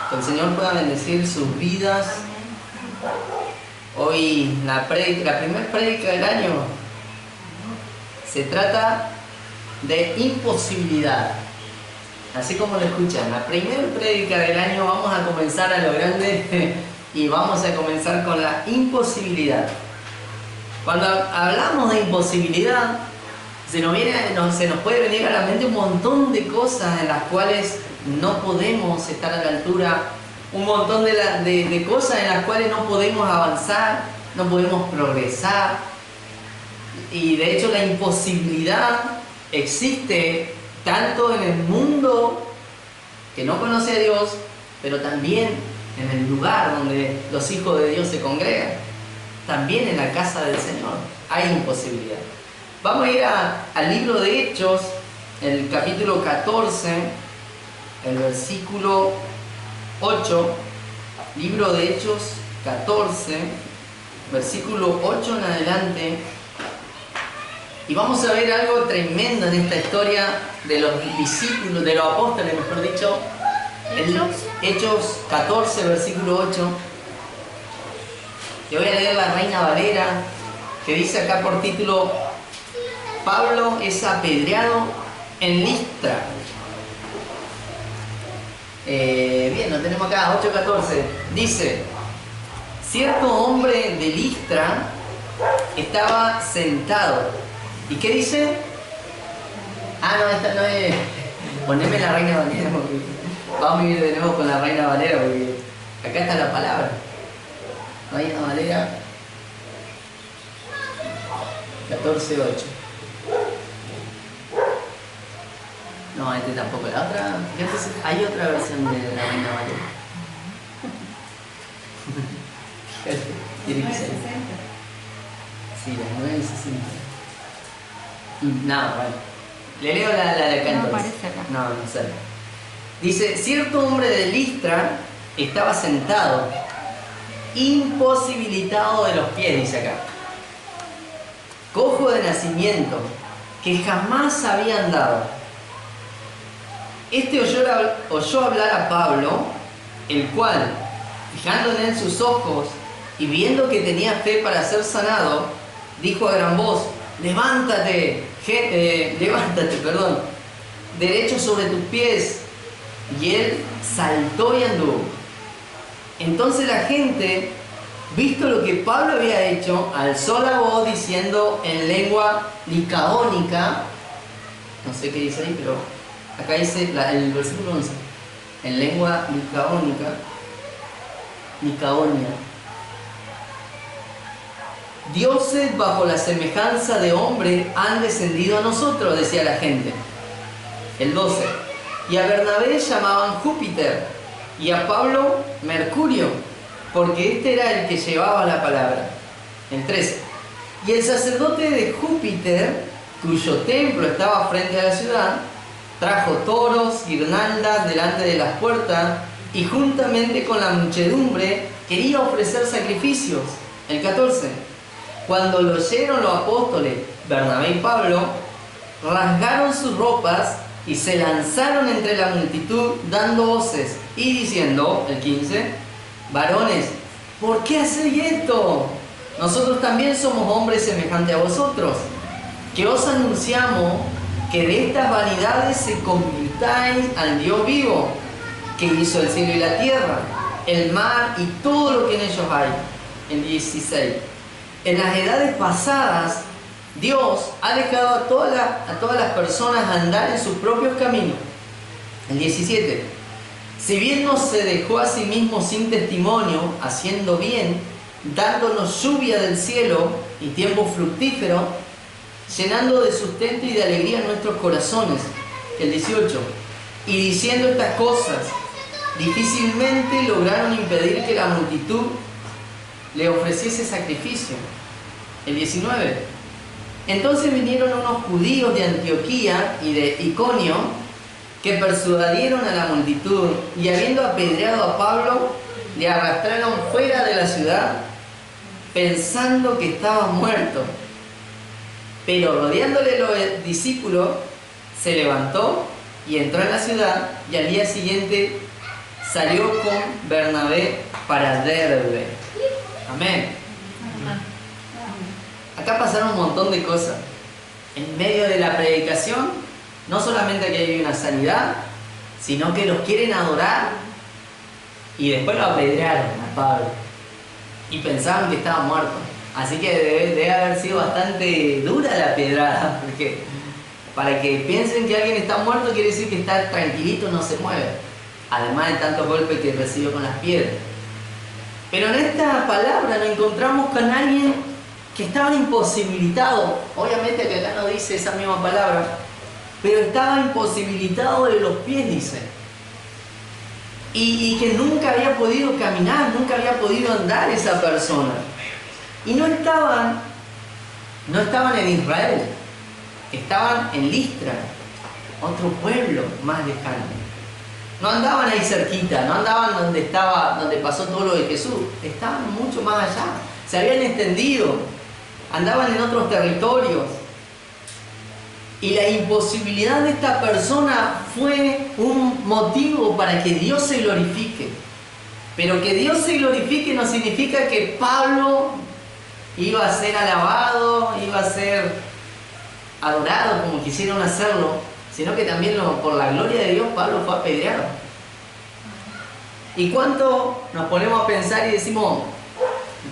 Que el Señor pueda bendecir sus vidas. Hoy la primera prédica del año se trata de imposibilidad. Así como lo escuchan, la primera prédica del año vamos a comenzar a lo grande y vamos a comenzar con la imposibilidad. Cuando hablamos de imposibilidad, se nos puede venir a la mente un montón de cosas en las cuales no podemos estar a la altura, un montón de cosas en las cuales no podemos avanzar, no podemos progresar. Y de hecho la imposibilidad existe tanto en el mundo que no conoce a Dios, pero también en el lugar donde los hijos de Dios se congregan. También en la casa del Señor hay imposibilidad. Vamos a ir al libro de Hechos, el capítulo 14, el versículo 8. Libro de Hechos 14, versículo 8 en adelante. Y vamos a ver algo tremendo en esta historia de los discípulos, de los apóstoles, mejor dicho. Hechos 14, versículo 8. Yo voy a leer la Reina Valera, que dice acá por título: Pablo es apedreado en Listra. Bien, lo tenemos acá, 8:14. Dice: cierto hombre de Listra estaba sentado. ¿Y qué dice? No, esta no es. Poneme la Reina Valera, porque vamos a ir de nuevo con la Reina Valera, porque acá está la palabra. Reina Valera 14:8. No, este tampoco. La otra. Hay otra versión de la Reina Valera. Tiene que ser. Sí, la 960. No, bueno. Le leo la de acá entonces. No aparece acá. No sé. Dice: cierto hombre de Listra estaba sentado, imposibilitado de los pies, dice acá, cojo de nacimiento, que jamás había andado. Este oyó hablar a Pablo, el cual, fijando en él sus ojos y viendo que tenía fe para ser sanado, dijo a gran voz: levántate, derecho sobre tus pies. Y él saltó y anduvo. Entonces la gente, visto lo que Pablo había hecho, alzó la voz diciendo en lengua licaónica, no sé qué dice ahí, pero acá dice el versículo 11, en lengua licaonia: dioses bajo la semejanza de hombre han descendido a nosotros, decía la gente. El 12: y a Bernabé llamaban Júpiter, y a Pablo Mercurio, porque este era el que llevaba la palabra. El 13: y el sacerdote de Júpiter, cuyo templo estaba frente a la ciudad, trajo toros, guirnaldas delante de las puertas, y juntamente con la muchedumbre quería ofrecer sacrificios. El 14: cuando lo oyeron los apóstoles, Bernabé y Pablo, rasgaron sus ropas y se lanzaron entre la multitud dando voces y diciendo, el 15: varones, ¿por qué hacéis esto? Nosotros también somos hombres semejantes a vosotros, que os anunciamos que de estas vanidades se convirtáis al Dios vivo, que hizo el cielo y la tierra, el mar y todo lo que en ellos hay. El 16: en las edades pasadas Dios ha dejado a todas las personas andar en sus propios caminos. El 17: si bien no se dejó a sí mismo sin testimonio, haciendo bien, dándonos lluvia del cielo y tiempo fructífero, llenando de sustento y de alegría nuestros corazones. El 18: y diciendo estas cosas, difícilmente lograron impedir que la multitud le ofreciese sacrificio. El 19: entonces vinieron unos judíos de Antioquía y de Iconio, que persuadieron a la multitud, y habiendo apedreado a Pablo, le arrastraron fuera de la ciudad, pensando que estaba muerto. Pero rodeándole los discípulos, se levantó y entró en la ciudad, y al día siguiente salió con Bernabé para Derbe. Amén. Acá pasaron un montón de cosas. En medio de la predicación, no solamente que hay una sanidad, sino que los quieren adorar y después lo apedrearon a Pablo. Y pensaban que estaba muerto. Así que debe haber sido bastante dura la pedrada, porque para que piensen que alguien está muerto quiere decir que está tranquilito, no se mueve. Además de tantos golpes que recibió con las piedras. Pero en esta palabra nos encontramos con alguien que estaba imposibilitado. Obviamente que acá no dice esa misma palabra, pero estaba imposibilitado de los pies, dice. Y que nunca había podido caminar, nunca había podido andar esa persona. Y no estaban en Israel, estaban en Listra, otro pueblo más lejano. No andaban ahí cerquita, no andaban donde pasó todo lo de Jesús, estaban mucho más allá, se habían extendido, andaban en otros territorios. Y la imposibilidad de esta persona fue un motivo para que Dios se glorifique. Pero que Dios se glorifique no significa que Pablo iba a ser alabado, iba a ser adorado como quisieron hacerlo, sino que también por la gloria de Dios Pablo fue apedreado. ¿Y cuánto nos ponemos a pensar y decimos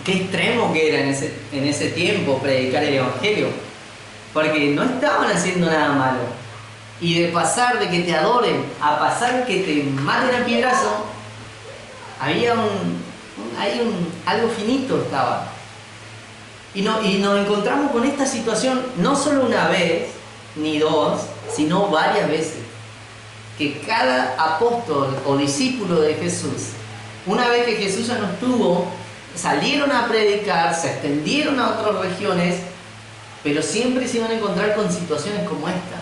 qué extremo que era en ese tiempo predicar el Evangelio? Porque no estaban haciendo nada malo. Y de pasar de que te adoren a pasar que te maten a piedrazo, había algo finito estaba. Y nos encontramos con esta situación no solo una vez, ni dos, sino varias veces. Que cada apóstol o discípulo de Jesús, una vez que Jesús ya no estuvo, salieron a predicar, se extendieron a otras regiones, pero siempre se iban a encontrar con situaciones como esta.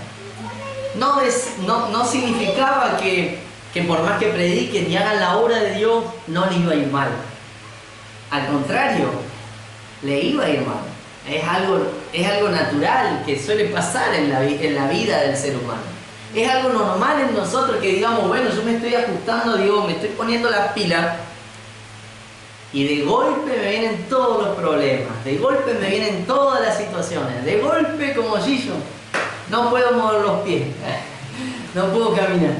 No significaba que por más que prediquen y hagan la obra de Dios, no le iba a ir mal. Al contrario, le iba a ir mal. Es algo natural que suele pasar en la vida del ser humano. Es algo normal en nosotros que digamos, bueno, yo me estoy ajustando a Dios, me estoy poniendo las pilas, y de golpe me vienen todos los problemas, de golpe me vienen todas las situaciones, de golpe como Gillo, no puedo mover los pies, no puedo caminar.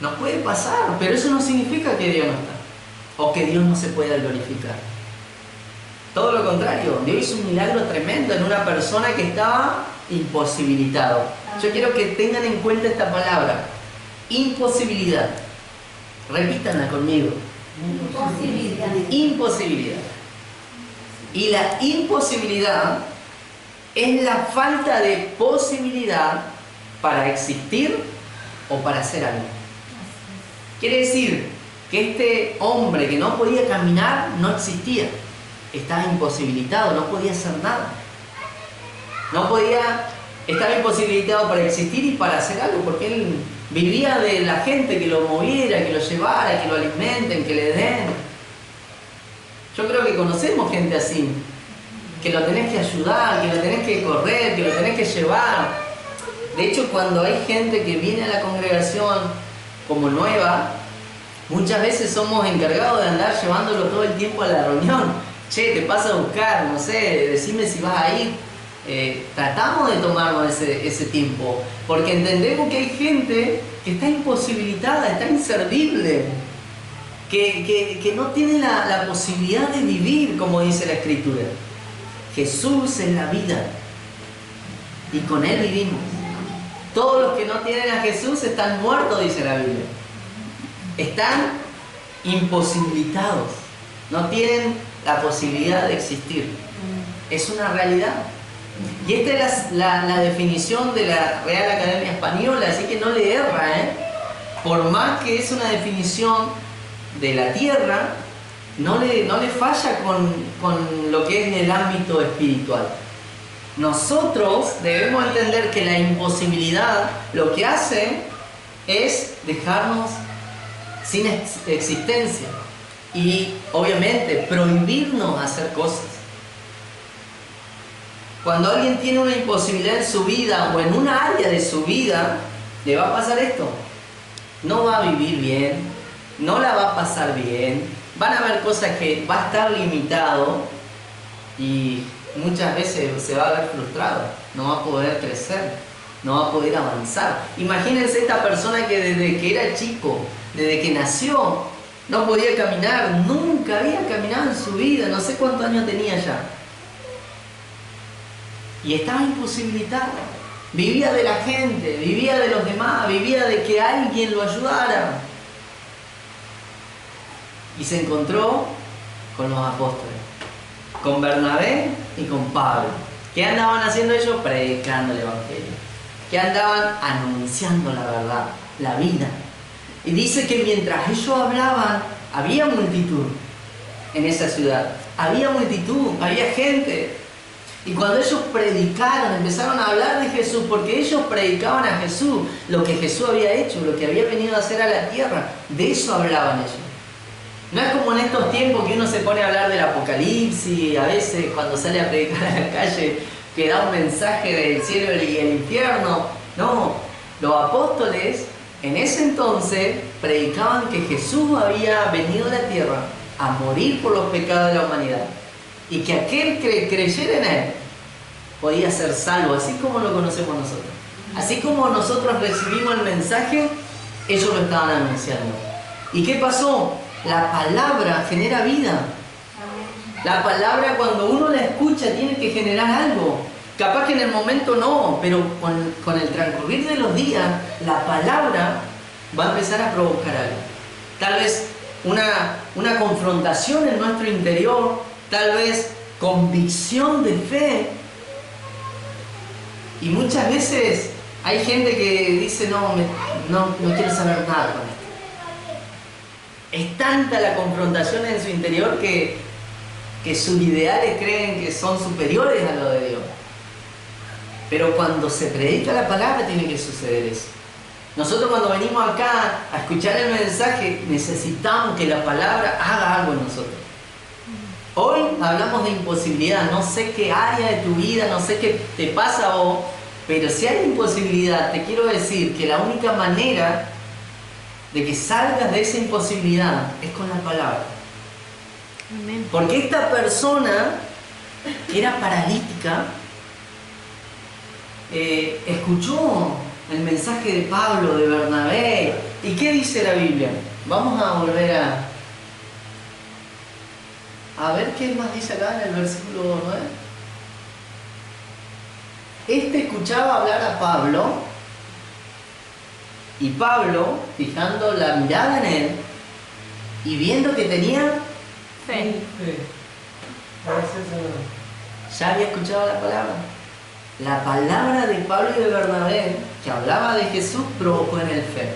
Nos puede pasar, pero eso no significa que Dios no está, o que Dios no se pueda glorificar. Todo lo contrario, Dios hizo un milagro tremendo en una persona que estaba imposibilitado. Yo quiero que tengan en cuenta esta palabra, imposibilidad. Repítanla conmigo. Imposibilidad. Imposibilidad. Y la imposibilidad es la falta de posibilidad para existir o para hacer algo. Quiere decir que este hombre que no podía caminar no existía. Estaba imposibilitado, no podía hacer nada. Estaba imposibilitado para existir y para hacer algo, porque él vivía de la gente que lo moviera, que lo llevara, que lo alimenten, que le den. Yo creo que conocemos gente así, que lo tenés que ayudar, que lo tenés que correr, que lo tenés que llevar. De hecho, cuando hay gente que viene a la congregación como nueva, muchas veces somos encargados de andar llevándolo todo el tiempo a la reunión. Che, te paso a buscar, no sé, decime si vas a ir. Tratamos de tomarnos ese tiempo, porque entendemos que hay gente que está imposibilitada, está inservible, que no tiene la posibilidad de vivir como dice la Escritura. Jesús es la vida y con Él vivimos. Todos los que no tienen a Jesús están muertos, dice la Biblia. Están imposibilitados, no tienen la posibilidad de existir. Es una realidad. Y esta es la definición de la Real Academia Española, así que no le erra, Por más que es una definición de la tierra, no le falla con lo que es en el ámbito espiritual. Nosotros debemos entender que la imposibilidad lo que hace es dejarnos sin existencia y obviamente prohibirnos hacer cosas. Cuando alguien tiene una imposibilidad en su vida o en una área de su vida, le va a pasar esto. no va a vivir bien, no la va a pasar bien, van a haber cosas que va a estar limitado y muchas veces se va a ver frustrado, no va a poder crecer, no va a poder avanzar. Imagínense esta persona que desde que era chico, desde que nació, no podía caminar, nunca había caminado en su vida, no sé cuántos años tenía ya. Y estaba imposibilitado. Vivía de la gente, vivía de los demás, vivía de que alguien lo ayudara. Y se encontró con los apóstoles, con Bernabé y con Pablo. ¿Qué andaban haciendo ellos? Predicando el Evangelio. ¿Qué andaban? Anunciando la verdad, la vida. Y dice que mientras ellos hablaban, había multitud en esa ciudad. Había multitud, había gente. Y cuando ellos predicaron, empezaron a hablar de Jesús, porque ellos predicaban a Jesús, lo que Jesús había hecho, lo que había venido a hacer a la tierra. De eso hablaban ellos. No es como en estos tiempos que uno se pone a hablar del apocalipsis, a veces cuando sale a predicar a la calle, que da un mensaje del cielo y el infierno. No, los apóstoles en ese entonces predicaban que Jesús había venido a la tierra a morir por los pecados de la humanidad y que aquel que creyera en Él podía ser salvo, así como lo conocemos nosotros. Así como nosotros recibimos el mensaje, ellos lo estaban anunciando. ¿Y qué pasó? La palabra genera vida. La palabra, cuando uno la escucha, tiene que generar algo. Capaz que en el momento no, pero con el transcurrir de los días, la palabra va a empezar a provocar algo. Tal vez una confrontación en nuestro interior, tal vez convicción de fe. Y muchas veces hay gente que dice, no quiero saber nada con esto. Es tanta la confrontación en su interior que sus ideales creen que son superiores a lo de Dios. Pero cuando se predica la palabra tiene que suceder eso. Nosotros cuando venimos acá a escuchar el mensaje necesitamos que la palabra haga algo en nosotros. Hoy hablamos de imposibilidad, no sé qué área de tu vida, no sé qué te pasa a vos, pero si hay imposibilidad, te quiero decir que la única manera de que salgas de esa imposibilidad es con la palabra. Amén. Porque esta persona que era paralítica escuchó el mensaje de Pablo, de Bernabé. ¿Y qué dice la Biblia? Vamos a volver a ver qué más dice acá en el versículo 9. Este escuchaba hablar a Pablo, y Pablo, fijando la mirada en él y viendo que tenía Fe. ya había escuchado la palabra. La palabra de Pablo y de Bernabé, que hablaba de Jesús, provocó en él fe.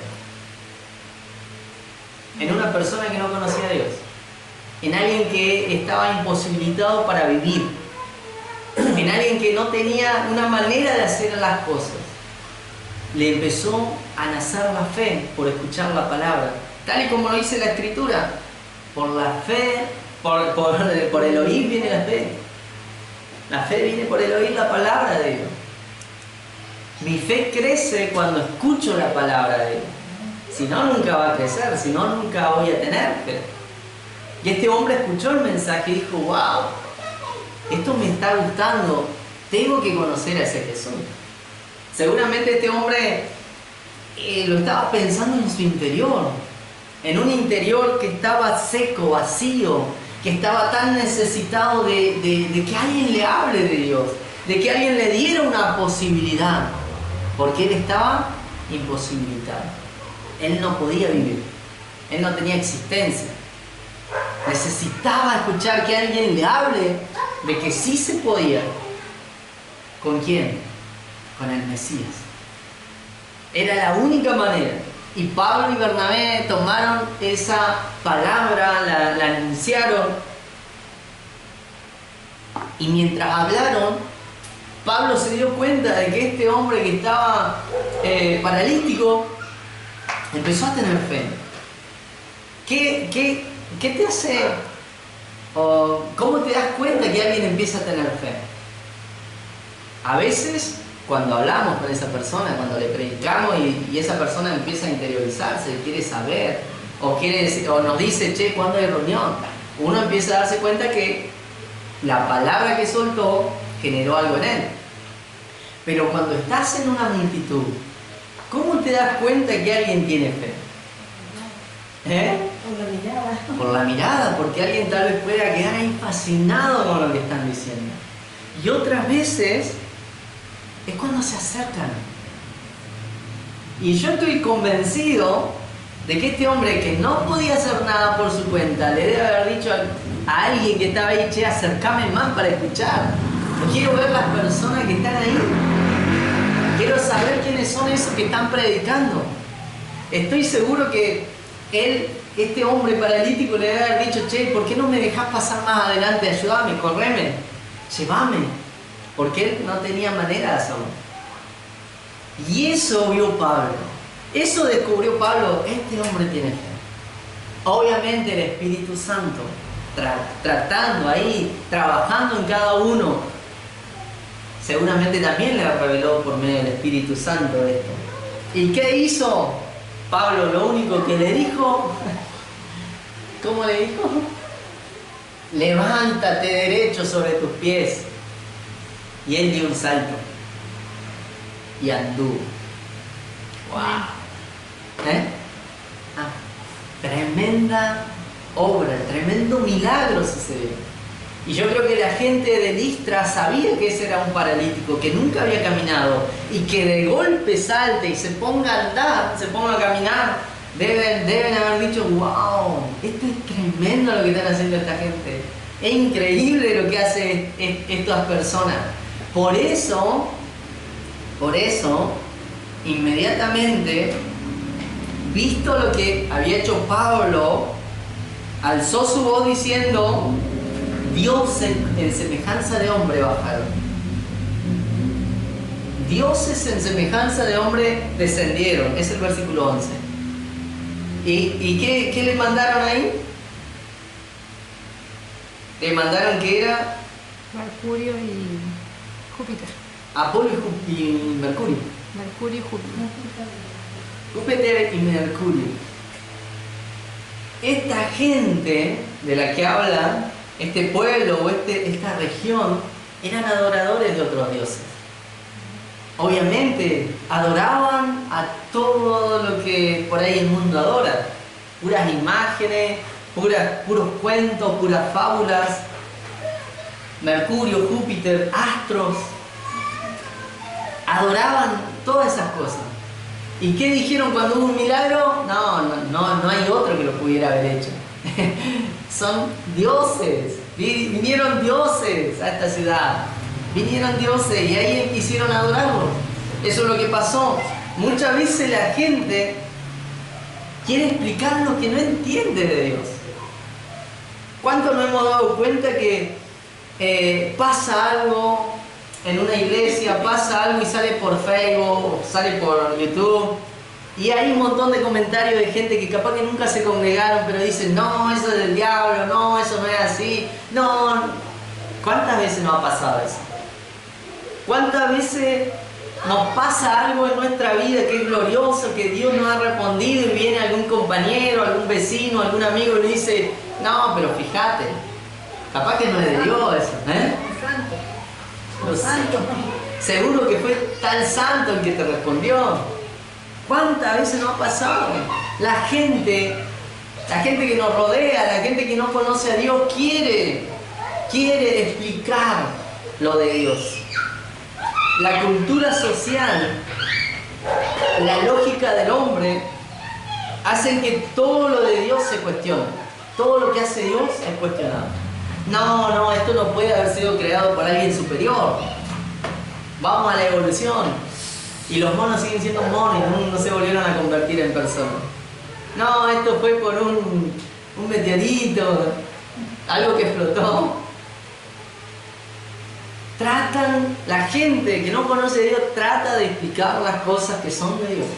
En una persona que no conocía a Dios. En alguien que estaba imposibilitado para vivir. En alguien que no tenía una manera de hacer las cosas. Le empezó a nacer la fe por escuchar la palabra. Tal y como lo dice la Escritura. Por la fe, por el oír viene la fe. La fe viene por el oír la palabra de Dios. Mi fe crece cuando escucho la palabra de Dios. Si no, nunca va a crecer. Si no, nunca voy a tener fe. Y este hombre escuchó el mensaje y dijo, wow, esto me está gustando. Tengo que conocer a ese Jesús. Seguramente este hombre lo estaba pensando en su interior. En un interior que estaba seco, vacío, que estaba tan necesitado de que alguien le hable de Dios, de que alguien le diera una posibilidad, porque él estaba imposibilitado. Él no podía vivir, él no tenía existencia. Necesitaba escuchar que alguien le hable de que sí se podía. ¿Con quién? Con el Mesías. Era la única manera. Y Pablo y Bernabé tomaron esa palabra, la anunciaron. Y mientras hablaron, Pablo se dio cuenta de que este hombre que estaba paralítico empezó a tener fe. ¿Qué te hace? ¿Cómo te das cuenta que alguien empieza a tener fe? A veces, cuando hablamos con esa persona, cuando le predicamos y esa persona empieza a interiorizarse, quiere saber, o nos dice, che, ¿cuándo hay reunión? Uno empieza a darse cuenta que la palabra que soltó generó algo en él. Pero cuando estás en una multitud, ¿cómo te das cuenta que alguien tiene fe? Por la mirada. Por la mirada, porque alguien tal vez pueda quedar ahí fascinado con lo que están diciendo. Y otras veces es cuando se acercan. Y yo estoy convencido de que este hombre, que no podía hacer nada por su cuenta, le debe haber dicho a alguien que estaba ahí, che, acércame más para escuchar. Quiero ver las personas que están ahí. Quiero saber quiénes son esos que están predicando. Estoy seguro que este hombre paralítico le debe haber dicho, che, ¿por qué no me dejas pasar más adelante? Ayúdame, correme, llévame. Porque él no tenía manera de hacerlo. Y eso vio Pablo. Eso descubrió Pablo. Este hombre tiene fe. Obviamente el Espíritu Santo tratando ahí, trabajando en cada uno. Seguramente también le reveló por medio del Espíritu Santo esto. ¿Y qué hizo Pablo? Lo único que le dijo, ¿cómo le dijo? Levántate derecho sobre tus pies. Y él dio un salto y anduvo. ¡Wow! Tremenda obra, tremendo milagro sucedió. Y yo creo que la gente de Listra sabía que ese era un paralítico, que nunca había caminado, y que de golpe salte y se ponga a andar, se ponga a caminar. Deben haber dicho, wow, esto es tremendo lo que están haciendo esta gente. Es increíble lo que hacen estas personas. Por eso, inmediatamente, visto lo que había hecho Pablo, alzó su voz diciendo, dioses en semejanza de hombre bajaron. Dioses en semejanza de hombre descendieron. Es el versículo 11. ¿Y qué le mandaron ahí? Le mandaron que era Mercurio y Júpiter. Apolo y Mercurio. Mercurio y Júpiter. Júpiter y Mercurio. Esta gente de la que habla este pueblo o esta región eran adoradores de otros dioses. Obviamente adoraban a todo lo que por ahí el mundo adora. Puras imágenes, puros cuentos, puras fábulas. Mercurio, Júpiter, astros. Adoraban todas esas cosas. ¿Y qué dijeron cuando hubo un milagro? No hay otro que lo pudiera haber hecho. Son dioses. Vinieron dioses a esta ciudad. Vinieron dioses y ahí quisieron adorarlos. Eso es lo que pasó. Muchas veces la gente quiere explicar lo que no entiende de Dios. ¿Cuánto nos hemos dado cuenta que pasa algo en una iglesia, pasa algo y sale por Facebook, sale por YouTube, y hay un montón de comentarios de gente que capaz que nunca se congregaron, pero dicen, no, eso es del diablo, no, eso no es así, no? ¿Cuántas veces nos ha pasado eso? ¿Cuántas veces nos pasa algo en nuestra vida que es glorioso, que Dios nos ha respondido y viene algún compañero, algún vecino, algún amigo y le dice, no, pero fíjate, capaz que no es de Dios eso, Santo. Seguro que fue tal santo el que te respondió. ¿Cuántas veces nos ha pasado? La gente que nos rodea, la gente que no conoce a Dios quiere explicar lo de Dios. La cultura social, la lógica del hombre hacen que todo lo de Dios se cuestione. Todo lo que hace Dios es cuestionado. No, esto no puede haber sido creado por alguien superior. Vamos a la evolución. Y los monos siguen siendo monos, no se volvieron a convertir en personas. No, esto fue por un meteorito, algo que explotó. La gente que no conoce a Dios trata de explicar las cosas que son de Dios.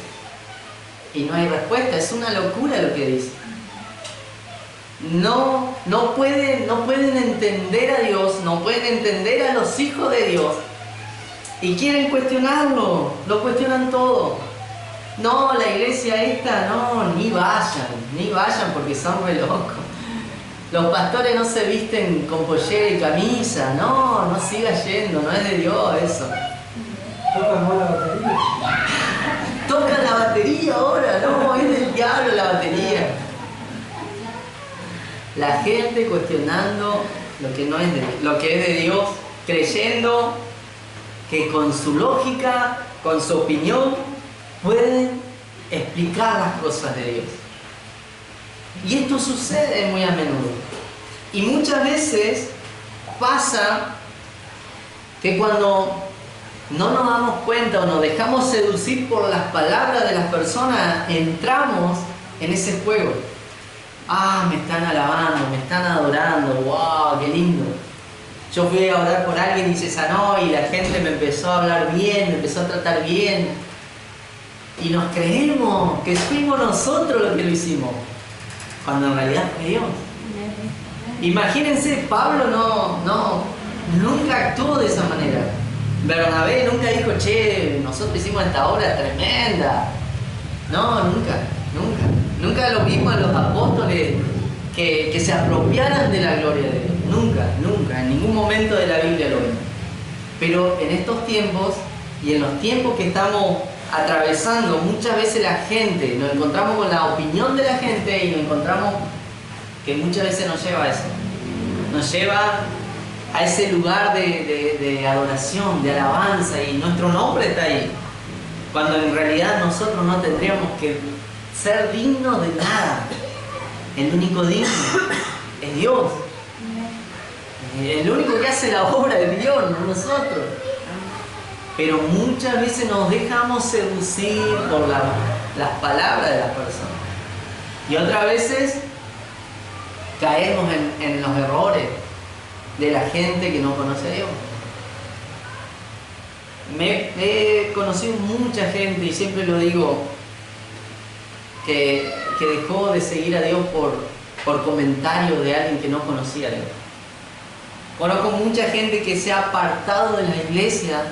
Y no hay respuesta, es una locura lo que dice. No pueden entender a Dios, no pueden entender a los hijos de Dios, Y quieren cuestionarlo, lo cuestionan todo. No, la iglesia esta, no, ni vayan porque son re locos. Los pastores no se visten con pollera y camisa, no sigas yendo, no es de Dios eso. ¿Tocan más la batería? Tocan la batería ahora, no, es del diablo la batería. La gente cuestionando lo que no es lo que es de Dios, creyendo que con su lógica, con su opinión, pueden explicar las cosas de Dios. Y esto sucede muy a menudo. Y muchas veces pasa que cuando no nos damos cuenta o nos dejamos seducir por las palabras de las personas, entramos en ese juego. Ah, me están alabando, me están adorando, wow, qué lindo. Yo fui a orar por alguien y se sanó y la gente me empezó a hablar bien, me empezó a tratar bien. Y nos creemos que fuimos nosotros los que lo hicimos, cuando en realidad fue Dios. Imagínense, Pablo nunca actuó de esa manera. Bernabé nunca dijo, che, nosotros hicimos esta obra tremenda. No, nunca lo vimos a los apóstoles que se apropiaran de la gloria de Dios. Nunca, en ningún momento de la Biblia lo vimos. Pero en estos tiempos y en los tiempos que estamos atravesando, muchas veces la gente, nos encontramos con la opinión de la gente y nos encontramos que muchas veces nos lleva a eso. Nos lleva a ese lugar de adoración, de alabanza, y nuestro nombre está ahí. Cuando en realidad nosotros no tendríamos que ser dignos de nada. El único digno es Dios. El único que hace la obra es Dios, no nosotros. Pero muchas veces nos dejamos seducir por las palabras de las personas. Y otras veces caemos en los errores de la gente que no conoce a Dios. He conocido mucha gente, y siempre lo digo, que dejó de seguir a Dios por comentarios de alguien que no conocía a Dios. Conozco mucha gente que se ha apartado de la iglesia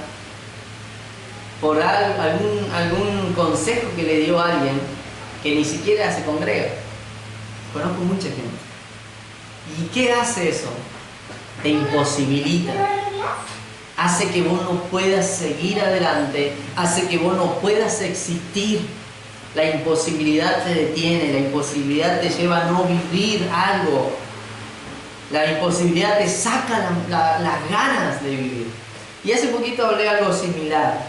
por algún consejo que le dio alguien que ni siquiera se congrega. Conozco mucha gente. ¿Y qué hace eso? Te imposibilita. Hace que vos no puedas seguir adelante, hace que vos no puedas existir. La imposibilidad te detiene, la imposibilidad te lleva a no vivir algo. La imposibilidad te saca las ganas de vivir. Y hace poquito hablé algo similar,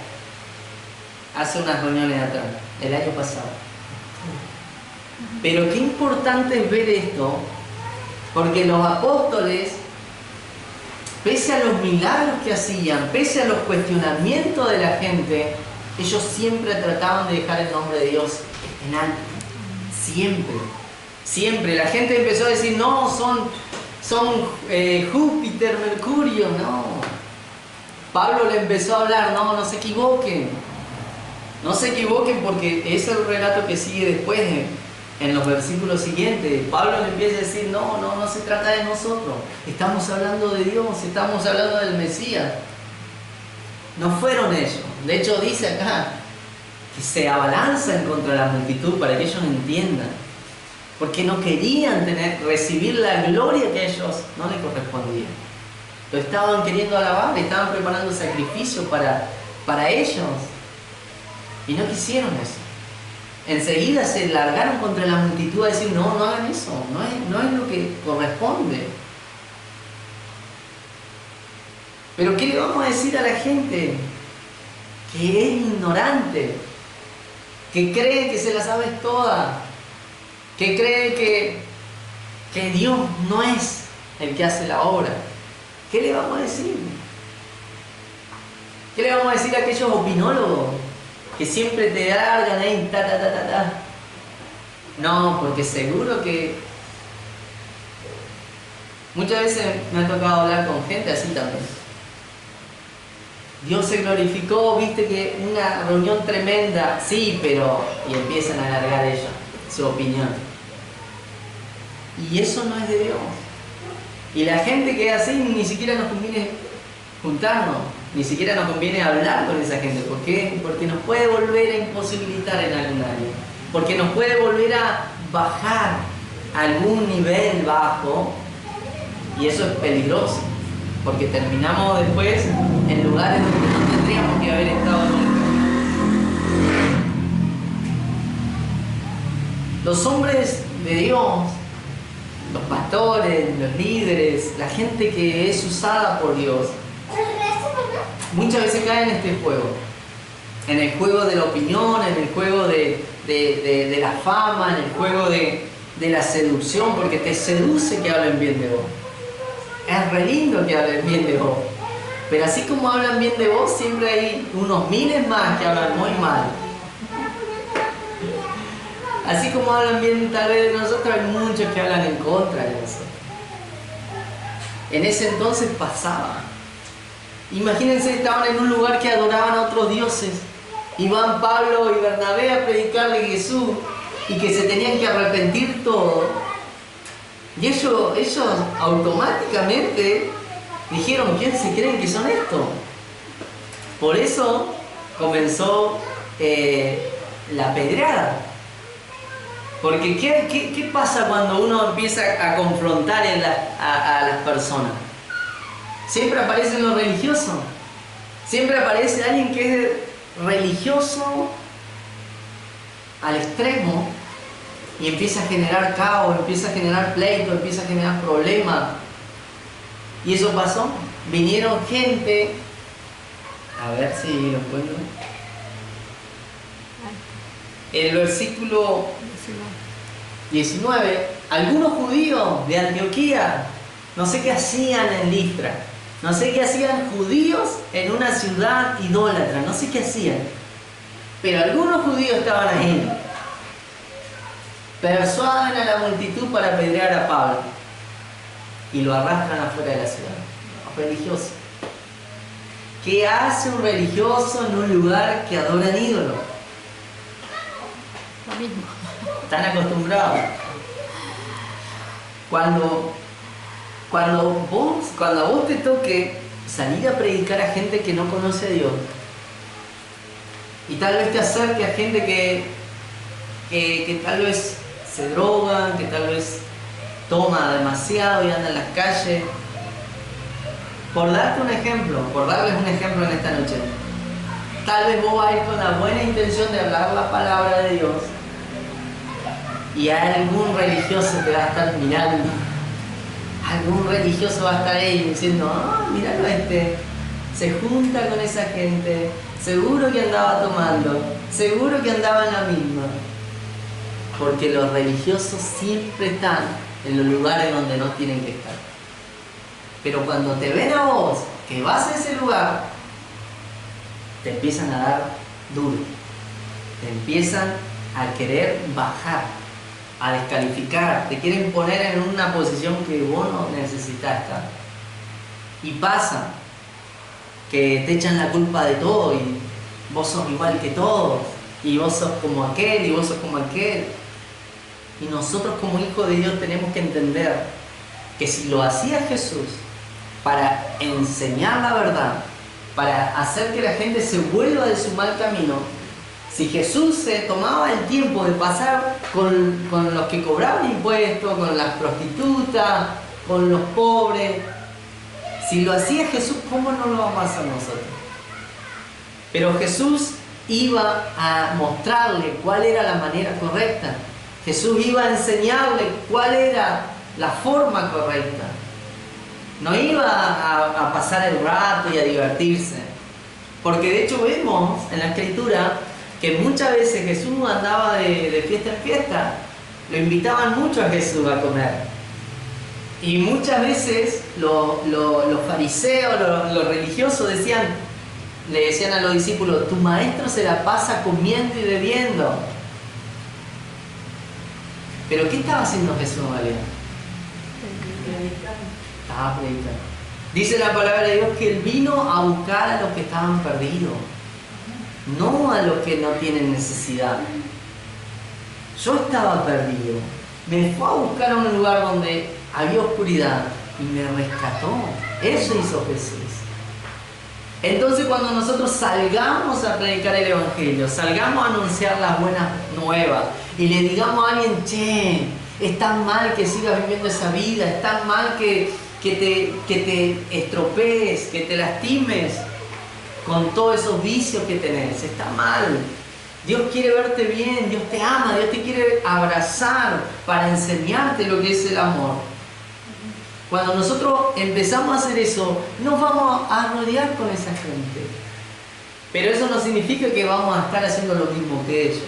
hace unas reuniones atrás, el año pasado. Pero qué importante es ver esto, porque los apóstoles, pese a los milagros que hacían, pese a los cuestionamientos de la gente, ellos siempre trataban de dejar el nombre de Dios en alto. Siempre. La gente empezó a decir, no, son Júpiter, Mercurio, no. Pablo le empezó a hablar, no se equivoquen. No se equivoquen, porque es el relato que sigue después en los versículos siguientes. Pablo le empieza a decir, no se trata de nosotros. Estamos hablando de Dios, estamos hablando del Mesías. No fueron ellos. De hecho dice acá que se abalanzan contra la multitud para que ellos entiendan. Porque no querían recibir la gloria que a ellos no les correspondía. Lo estaban queriendo alabar, estaban preparando sacrificios para ellos. Y no quisieron eso. Enseguida se largaron contra la multitud a decir, no hagan eso, no es lo que corresponde. Pero ¿qué le vamos a decir a la gente que es ignorante, que cree que se la sabe toda, que cree que Dios no es el que hace la obra? ¿Qué le vamos a decir? ¿Qué le vamos a decir a aquellos opinólogos que siempre te largan ahí, ta? No, porque seguro que muchas veces me ha tocado hablar con gente así también. Dios se glorificó, viste que una reunión tremenda, sí, pero... Y empiezan a alargar ellos su opinión. Y eso no es de Dios. Y la gente que es así, ni siquiera nos conviene juntarnos. ni siquiera nos conviene hablar con esa gente. ¿Por qué? Porque nos puede volver a imposibilitar en algún área. Porque nos puede volver a bajar a algún nivel bajo. Y eso es peligroso. Porque terminamos después en lugares donde no tendríamos que haber estado nunca. Los hombres de Dios, los pastores, los líderes, la gente que es usada por Dios, muchas veces caen en este juego. En el juego de la opinión, en el juego de la fama, en el juego de la seducción, porque te seduce que hablen bien de vos. Es re lindo que hablen bien de vos. Pero así como hablan bien de vos, siempre hay unos miles más que hablan muy mal. Así como hablan bien tal vez de nosotros, hay muchos que hablan en contra de nosotros. En ese entonces pasaba. Imagínense, estaban en un lugar que adoraban a otros dioses. Y van Pablo y Bernabé a predicarle a Jesús y que se tenían que arrepentir todo. Y ellos automáticamente dijeron, ¿quién se creen que son estos? Por eso comenzó la pedrada. Porque ¿qué pasa cuando uno empieza a confrontar a las personas? Siempre aparecen los religiosos. Siempre aparece alguien que es religioso al extremo y empieza a generar caos, empieza a generar pleito, empieza a generar problemas. Y eso pasó. Vinieron gente, a ver si lo encuentro. El versículo 19, algunos judíos de Antioquía, no sé qué hacían en Listra, no sé qué hacían judíos en una ciudad idólatra, no sé qué hacían, pero algunos judíos estaban ahí, persuaden a la multitud para apedrear a Pablo y lo arrastran afuera de la ciudad. Religioso. ¿Qué hace un religioso en un lugar que adoran ídolos? Lo mismo. Están acostumbrados. Cuando a vos te toque salir a predicar a gente que no conoce a Dios, y tal vez te acerque a gente que tal vez se droga, que tal vez toma demasiado y anda en las calles, por darles un ejemplo en esta noche, tal vez vos vas a ir con la buena intención de hablar la palabra de Dios y algún religioso te va a estar mirando, algún religioso va a estar ahí diciendo, míralo se junta con esa gente, seguro que andaba tomando, seguro que andaba en la misma. Porque los religiosos siempre están en los lugares donde no tienen que estar. Pero cuando te ven a vos, que vas a ese lugar, te empiezan a dar duro. Te empiezan a querer bajar, a descalificar, te quieren poner en una posición que vos no necesitas estar. Y pasa que te echan la culpa de todo y vos sos igual que todos, y vos sos como aquel, y vos sos como aquel. Y nosotros como hijos de Dios tenemos que entender que si lo hacía Jesús para enseñar la verdad, para hacer que la gente se vuelva de su mal camino, si Jesús se tomaba el tiempo de pasar con los que cobraban impuestos, con las prostitutas, con los pobres, si lo hacía Jesús, ¿cómo no lo vamos a hacer nosotros? Pero Jesús iba a mostrarle cuál era la manera correcta. Jesús iba a enseñarle cuál era la forma correcta. No iba a pasar el rato y a divertirse. Porque de hecho vemos en la Escritura que muchas veces Jesús andaba de fiesta en fiesta. Lo invitaban mucho a Jesús a comer. Y muchas veces los fariseos, los religiosos le decían a los discípulos, tu maestro se la pasa comiendo y bebiendo. ¿Pero qué estaba haciendo Jesús, María? Estaba predicando. Dice la palabra de Dios que Él vino a buscar a los que estaban perdidos, no a los que no tienen necesidad. Yo estaba perdido. Me fue a buscar a un lugar donde había oscuridad y me rescató. Eso hizo Jesús. Entonces cuando nosotros salgamos a predicar el Evangelio, salgamos a anunciar las buenas nuevas y le digamos a alguien, che, es tan mal que sigas viviendo esa vida, es tan mal que te estropees, que te lastimes con todos esos vicios que tenés, está mal. Dios quiere verte bien, Dios te ama, Dios te quiere abrazar para enseñarte lo que es el amor. Cuando nosotros empezamos a hacer eso, nos vamos a rodear con esa gente. Pero eso no significa que vamos a estar haciendo lo mismo que ellos.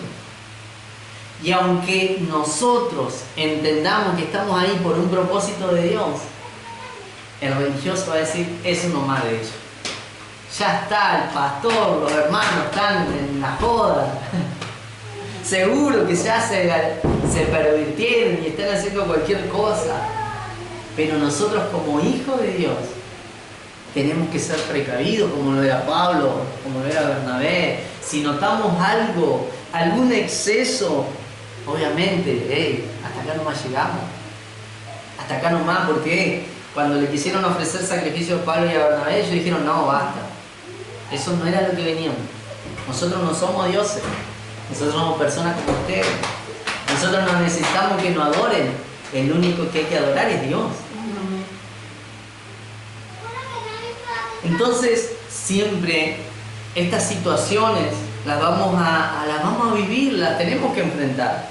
Y aunque nosotros entendamos que estamos ahí por un propósito de Dios, el religioso va a decir, es uno más de ellos. Ya está, el pastor, los hermanos están en la joda. Seguro que ya se pervirtieron y están haciendo cualquier cosa. Pero nosotros como hijos de Dios tenemos que ser precavidos, como lo era Pablo, como lo era Bernabé. Si notamos algo, algún exceso, obviamente, hasta acá nomás llegamos. Hasta acá nomás, porque cuando le quisieron ofrecer sacrificio a Pablo y a Bernabé, ellos dijeron, no, basta. Eso no era lo que veníamos. Nosotros no somos dioses. Nosotros somos personas como ustedes. Nosotros no necesitamos que nos adoren. El único que hay que adorar es Dios. Entonces, siempre estas situaciones las vamos a vivir, las tenemos que enfrentar.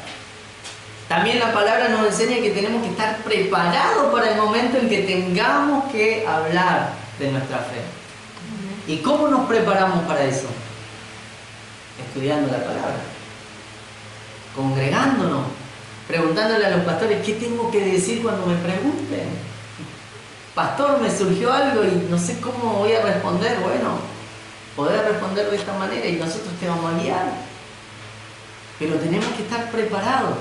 También la palabra nos enseña que tenemos que estar preparados para el momento en que tengamos que hablar de nuestra fe. ¿Y cómo nos preparamos para eso? Estudiando la palabra, congregándonos, preguntándole a los pastores, ¿qué tengo que decir cuando me pregunten? Pastor, me surgió algo y no sé cómo voy a responder. Bueno, podés responder de esta manera y nosotros te vamos a guiar. Pero tenemos que estar preparados.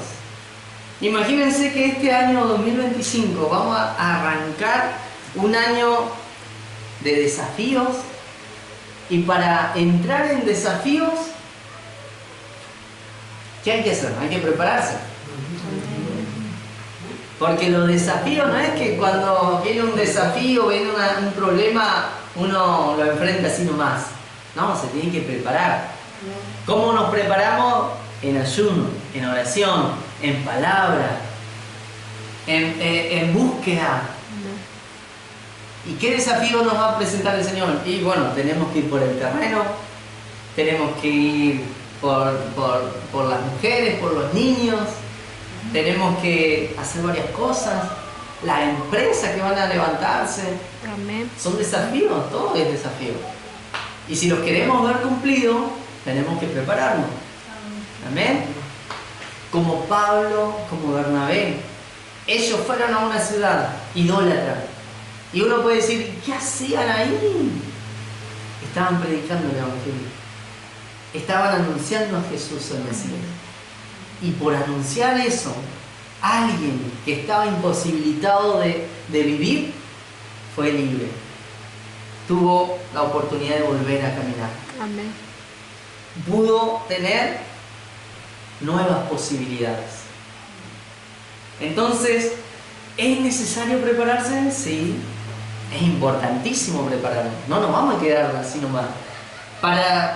Imagínense que este año 2025 vamos a arrancar un año de desafíos, y para entrar en desafíos, ¿qué hay que hacer? Hay que prepararse. Porque los desafíos no es que cuando viene un desafío, viene un problema, uno lo enfrenta así nomás. No, se tiene que preparar. ¿Cómo nos preparamos? En ayuno, en oración, en palabra, en búsqueda. ¿Y qué desafío nos va a presentar el Señor? Y bueno, tenemos que ir por el terreno, tenemos que ir por las mujeres, por los niños, tenemos que hacer varias cosas, las empresas que van a levantarse. Amén. Son desafíos, todo es desafío. Y si los queremos ver cumplidos, tenemos que prepararnos. Amén. Como Pablo, como Bernabé, ellos fueron a una ciudad idólatra. Y uno puede decir, ¿qué hacían ahí? Estaban predicando el Evangelio. Estaban anunciando a Jesús el Mesías. Y por anunciar eso, alguien que estaba imposibilitado de vivir, fue libre. Tuvo la oportunidad de volver a caminar. Amén. Pudo tener nuevas posibilidades. Entonces, ¿es necesario prepararse? Sí. Es importantísimo prepararnos. No nos vamos a quedar así nomás. Para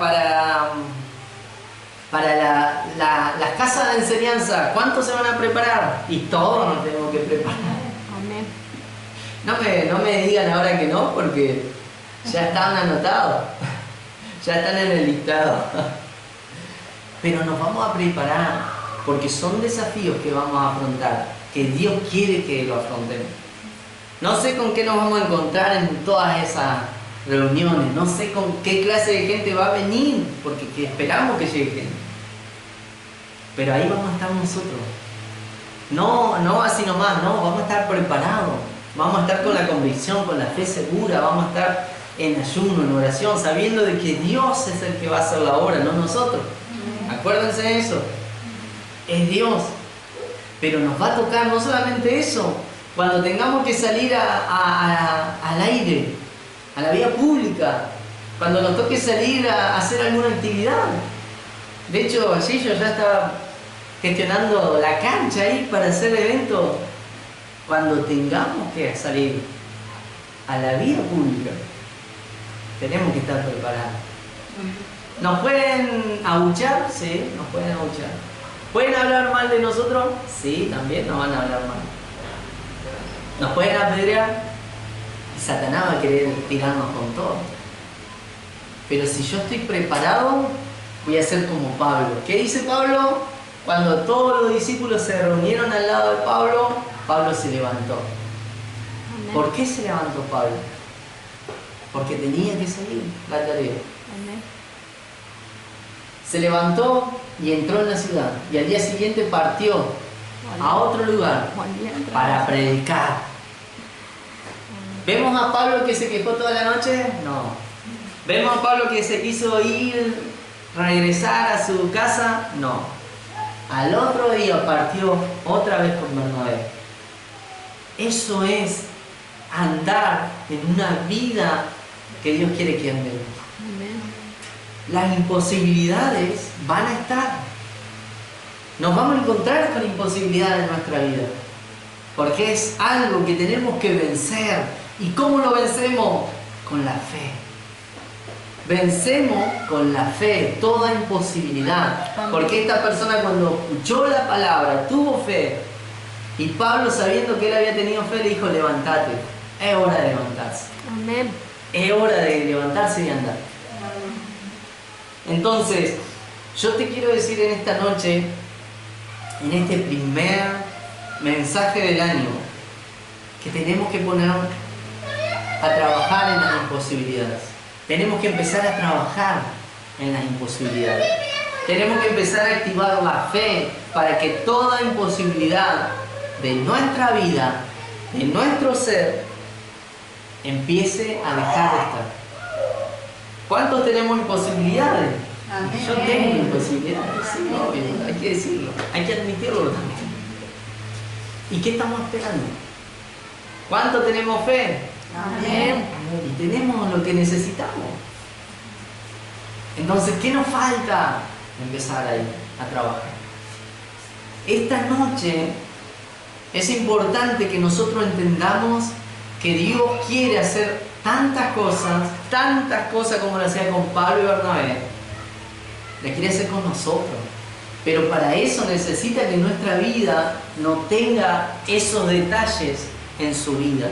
las casas de enseñanza, ¿cuántos se van a preparar? Y todos nos tenemos que preparar. Amén. No me digan ahora que no, porque ya están anotados. Ya están en el listado. Pero nos vamos a preparar, porque son desafíos que vamos a afrontar, que Dios quiere que lo afrontemos. No sé con qué nos vamos a encontrar en todas esas reuniones, no sé con qué clase de gente va a venir, porque esperamos que llegue gente. Pero ahí vamos a estar nosotros. No así nomás, no, vamos a estar preparados, vamos a estar con la convicción, con la fe segura, vamos a estar en ayuno, en oración, sabiendo de que Dios es el que va a hacer la obra, no nosotros. Acuérdense de eso, es Dios. Pero nos va a tocar no solamente eso, cuando tengamos que salir al aire, a la vía pública, cuando nos toque salir a hacer alguna actividad. De hecho, allí yo ya estaba gestionando la cancha ahí para hacer eventos. Cuando tengamos que salir a la vía pública, Tenemos que estar preparados. ¿Nos pueden abuchear? Sí, nos pueden abuchear. ¿Pueden hablar mal de nosotros? Sí, también nos van a hablar mal. ¿Nos pueden apedrear? Y Satanás va a querer tirarnos con todo. Pero si yo estoy preparado, voy a ser como Pablo. ¿Qué dice Pablo? Cuando todos los discípulos se reunieron al lado de Pablo, Pablo se levantó. Amén. ¿Por qué se levantó Pablo? Porque tenía que seguir la tarea. Amén. Se levantó y entró en la ciudad. Y al día siguiente partió a otro lugar para predicar. ¿Vemos a Pablo que se quejó toda la noche? No. ¿Vemos a Pablo que se quiso ir, regresar a su casa? No. Al otro día partió otra vez con Bernabé. Eso es andar en una vida que Dios quiere que andemos. Amén. Las imposibilidades van a estar. Nos vamos a encontrar con imposibilidades en nuestra vida. Porque es algo que tenemos que vencer. ¿Y cómo lo vencemos? Con la fe. Vencemos con la fe toda imposibilidad. Porque esta persona cuando escuchó la palabra tuvo fe. Y Pablo, sabiendo que él había tenido fe, le dijo: levántate. Es hora de levantarse. Amén. Es hora de levantarse y andar. Entonces, yo te quiero decir en esta noche, en este primer mensaje del año, que tenemos que poner a trabajar en las imposibilidades. Tenemos que empezar a trabajar en las imposibilidades. Tenemos que empezar a activar la fe para que toda imposibilidad de nuestra vida, de nuestro ser, empiece a dejar de estar. ¿Cuántos tenemos imposibilidades? Amén. Yo tengo imposibilidades, sí, obvio, hay que decirlo, hay que admitirlo también. ¿Y qué estamos esperando? ¿Cuánto tenemos fe? Amén. Y tenemos lo que necesitamos. Entonces, ¿qué nos falta? Empezar ahí a trabajar. Esta noche es importante que nosotros entendamos que Dios quiere hacer tantas cosas como lo hacía con Pablo y Bernabé. La quiere hacer con nosotros. Pero para eso necesita que nuestra vida no tenga esos detalles en su vida.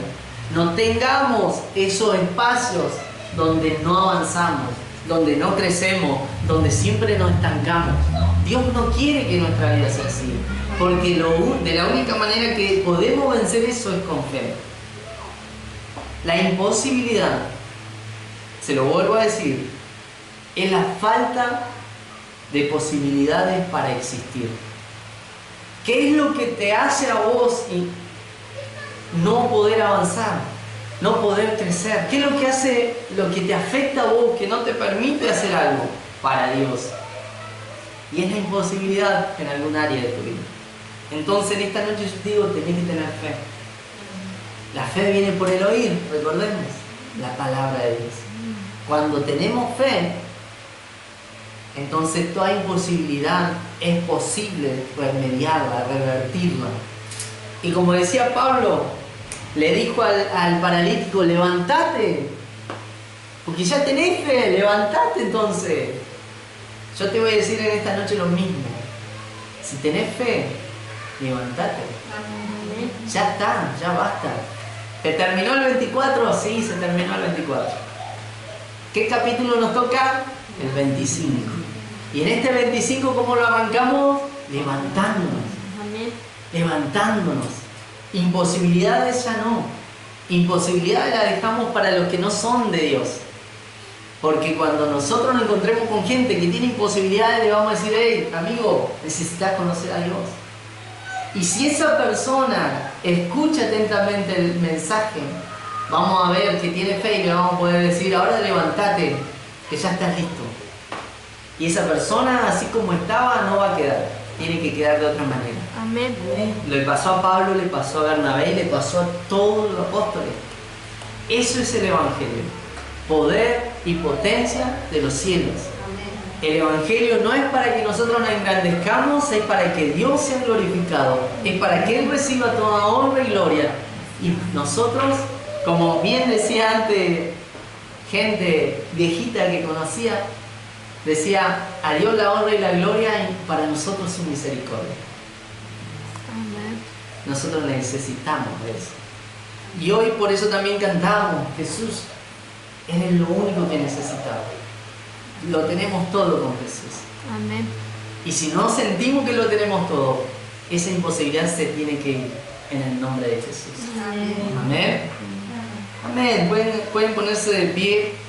No tengamos esos espacios donde no avanzamos, donde no crecemos, donde siempre nos estancamos. Dios no quiere que nuestra vida sea así. Porque de la única manera que podemos vencer eso es con fe. La imposibilidad, se lo vuelvo a decir, es la falta de posibilidades para existir. ¿Qué es lo que te hace a vos no poder avanzar, no poder crecer? ¿Qué es lo que hace, lo que te afecta a vos, que no te permite hacer algo para Dios? Y es la imposibilidad en algún área de tu vida. Entonces en esta noche yo te digo, tenés que tener fe. La fe viene por el oír, recordemos, la palabra de Dios. Cuando tenemos fe, entonces toda imposibilidad es posible remediarla, revertirla. Y como decía Pablo, le dijo al paralítico: levántate, porque ya tenés fe, levántate entonces. Yo te voy a decir en esta noche lo mismo. Si tenés fe, levántate. Ya está, ya basta. ¿Se terminó el 24? Sí, se terminó el 24. ¿Qué capítulo nos toca? El 25. Y en este 25, ¿cómo lo arrancamos? Levantándonos. Amén. Levantándonos. Imposibilidades ya no. Imposibilidades las dejamos para los que no son de Dios. Porque cuando nosotros nos encontremos con gente que tiene imposibilidades, le vamos a decir: hey, amigo, necesitas conocer a Dios. Y si esa persona escucha atentamente el mensaje, vamos a ver que tiene fe y le vamos a poder decir: ahora levántate, que ya estás listo. Y esa persona, así como estaba, no va a quedar. Tiene que quedar de otra manera. Amén. Le pasó a Pablo, le pasó a Bernabé y le pasó a todos los apóstoles. Eso es el Evangelio. Poder y potencia de los cielos. El Evangelio no es para que nosotros nos engrandezcamos, es para que Dios sea glorificado, es para que Él reciba toda honra y gloria. Y nosotros, como bien decía antes gente viejita que conocía, decía, a Dios la honra y la gloria y para nosotros su misericordia. Amén. Nosotros necesitamos de eso. Y hoy por eso también cantamos, Jesús, eres lo único que necesitamos. Lo tenemos todo con Jesús. Amén. Y si no sentimos que lo tenemos todo, esa imposibilidad se tiene que ir en el nombre de Jesús. Amén. Amén. Amén. Pueden ponerse de pie.